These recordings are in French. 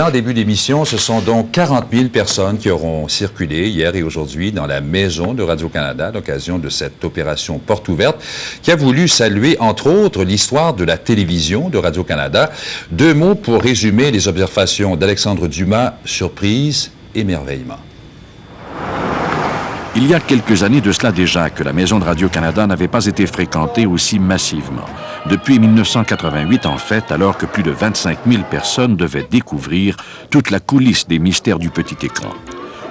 En début d'émission, ce sont donc 40 000 personnes qui auront circulé hier et aujourd'hui dans la maison de Radio-Canada à l'occasion de cette opération Porte ouverte qui a voulu saluer, entre autres, l'histoire de la télévision de Radio-Canada. 2 mots pour résumer les observations d'Alexandre Dumas, surprise, émerveillement. Il y a quelques années de cela déjà que la maison de Radio-Canada n'avait pas été fréquentée aussi massivement. Depuis 1988, en fait, alors que plus de 25 000 personnes devaient découvrir toute la coulisse des mystères du petit écran.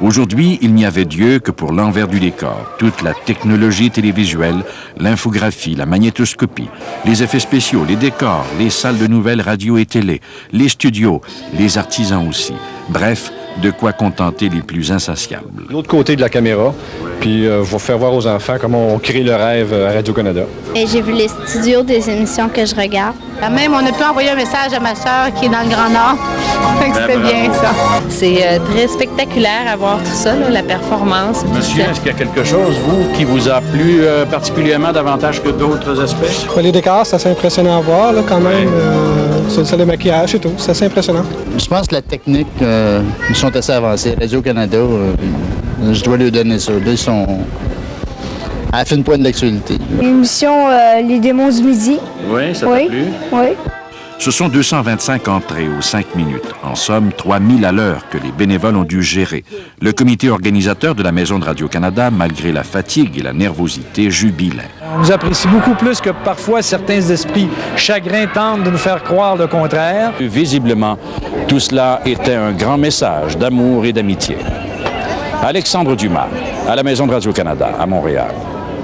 Aujourd'hui, il n'y avait Dieu que pour l'envers du décor. Toute la technologie télévisuelle, l'infographie, la magnétoscopie, les effets spéciaux, les décors, les salles de nouvelles radio et télé, les studios, les artisans aussi. Bref, de quoi contenter les plus insatiables. L'autre côté de la caméra, puis vous faire voir aux enfants comment on crée le rêve à Radio-Canada. Et j'ai vu les studios des émissions que je regarde. Même, on a pu envoyer un message à ma sœur qui est dans le Grand Nord. C'était bien, ça. C'est très spectaculaire à voir tout ça, là, la performance. Monsieur, est-ce qu'il y a quelque chose, vous, qui vous a plu particulièrement davantage que d'autres aspects? Les décors, c'est assez impressionnant à voir, là, quand même. C'est le maquillage et tout, c'est assez impressionnant. Je pense que la technique, ils sont assez avancés. Radio-Canada, je dois lui donner ça. Là, ils sont à la fine pointe de l'actualité. L'émission Les démons du midi. Oui, ça t'a plu? Oui. Ce sont 225 entrées aux 5 minutes. En somme, 3000 à l'heure que les bénévoles ont dû gérer. Le comité organisateur de la Maison de Radio-Canada, malgré la fatigue et la nervosité, jubilait. On nous apprécie beaucoup plus que parfois certains esprits chagrins tentent de nous faire croire le contraire. Visiblement, tout cela était un grand message d'amour et d'amitié. Alexandre Dumas, à la Maison de Radio-Canada, à Montréal.